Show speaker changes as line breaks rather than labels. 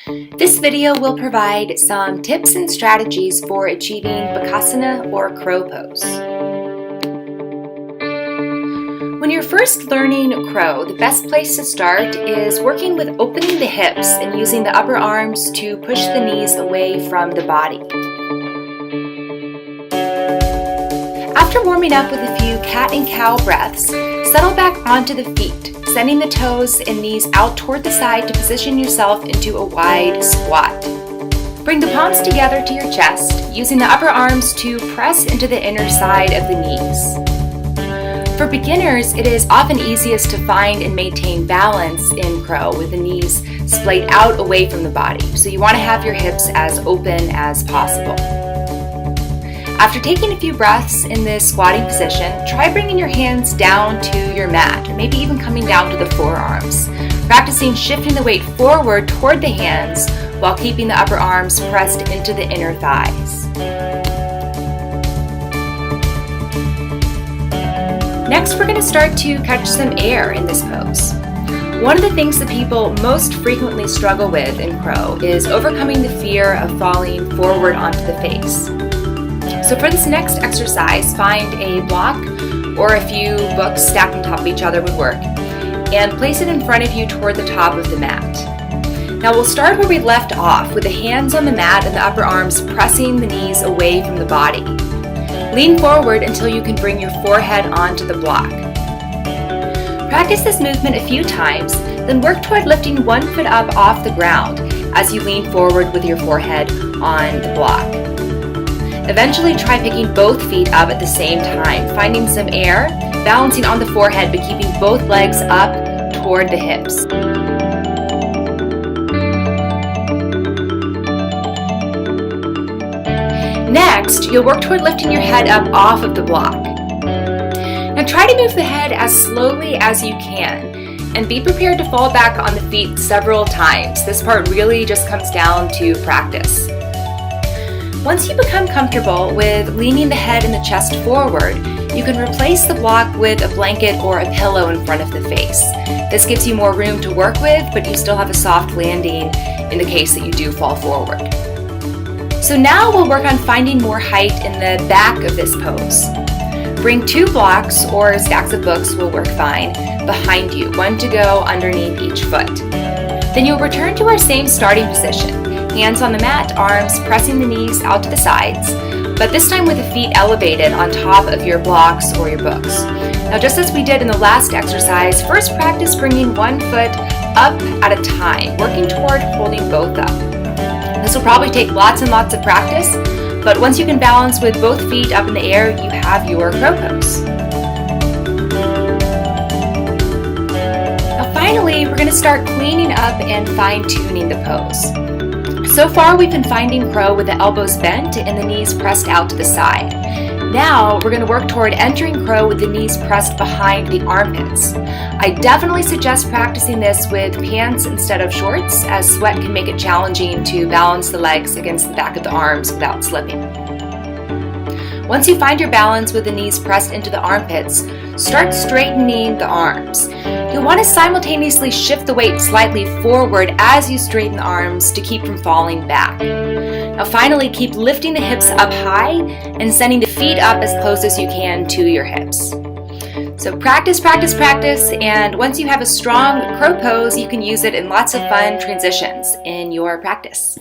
This video will provide some tips and strategies for achieving Bakasana or crow pose. When you're first learning crow, the best place to start is working with opening the hips and using the upper arms to push the knees away from the body. After warming up with a few cat and cow breaths, settle back onto the feet, sending the toes and knees out toward the side to position yourself into a wide squat. Bring the palms together to your chest, using the upper arms to press into the inner side of the knees. For beginners, it is often easiest to find and maintain balance in crow with the knees splayed out away from the body, so you want to have your hips as open as possible. After taking a few breaths in this squatting position, try bringing your hands down to your mat, or maybe even coming down to the forearms, practicing shifting the weight forward toward the hands while keeping the upper arms pressed into the inner thighs. Next, we're going to start to catch some air in this pose. One of the things that people most frequently struggle with in crow is overcoming the fear of falling forward onto the face. So for this next exercise, find a block or a few books stacked on top of each other would work, and place it in front of you toward the top of the mat. Now we'll start where we left off, with the hands on the mat and the upper arms pressing the knees away from the body. Lean forward until you can bring your forehead onto the block. Practice this movement a few times, then work toward lifting one foot up off the ground as you lean forward with your forehead on the block. Eventually, try picking both feet up at the same time, finding some air, balancing on the forehead, but keeping both legs up toward the hips. Next, you'll work toward lifting your head up off of the block. Now try to move the head as slowly as you can, and be prepared to fall back on the feet several times. This part really just comes down to practice. Once you become comfortable with leaning the head and the chest forward, you can replace the block with a blanket or a pillow in front of the face. This gives you more room to work with, but you still have a soft landing in the case that you do fall forward. So now we'll work on finding more height in the back of this pose. Bring two blocks or stacks of books will work fine behind you, one to go underneath each foot. Then you'll return to our same starting position. Hands on the mat, arms pressing the knees out to the sides, but this time with the feet elevated on top of your blocks or your books. Now, just as we did in the last exercise, first practice bringing one foot up at a time, working toward holding both up. This will probably take lots and lots of practice, but once you can balance with both feet up in the air, you have your crow pose. Now finally, we're going to start cleaning up and fine-tuning the pose. So far, we've been finding crow with the elbows bent and the knees pressed out to the side. Now, we're going to work toward entering crow with the knees pressed behind the armpits. I definitely suggest practicing this with pants instead of shorts, as sweat can make it challenging to balance the legs against the back of the arms without slipping. Once you find your balance with the knees pressed into the armpits, start straightening the arms. You'll want to simultaneously shift the weight slightly forward as you straighten the arms to keep from falling back. Now finally, keep lifting the hips up high and sending the feet up as close as you can to your hips. So practice, practice, practice, and once you have a strong crow pose, you can use it in lots of fun transitions in your practice.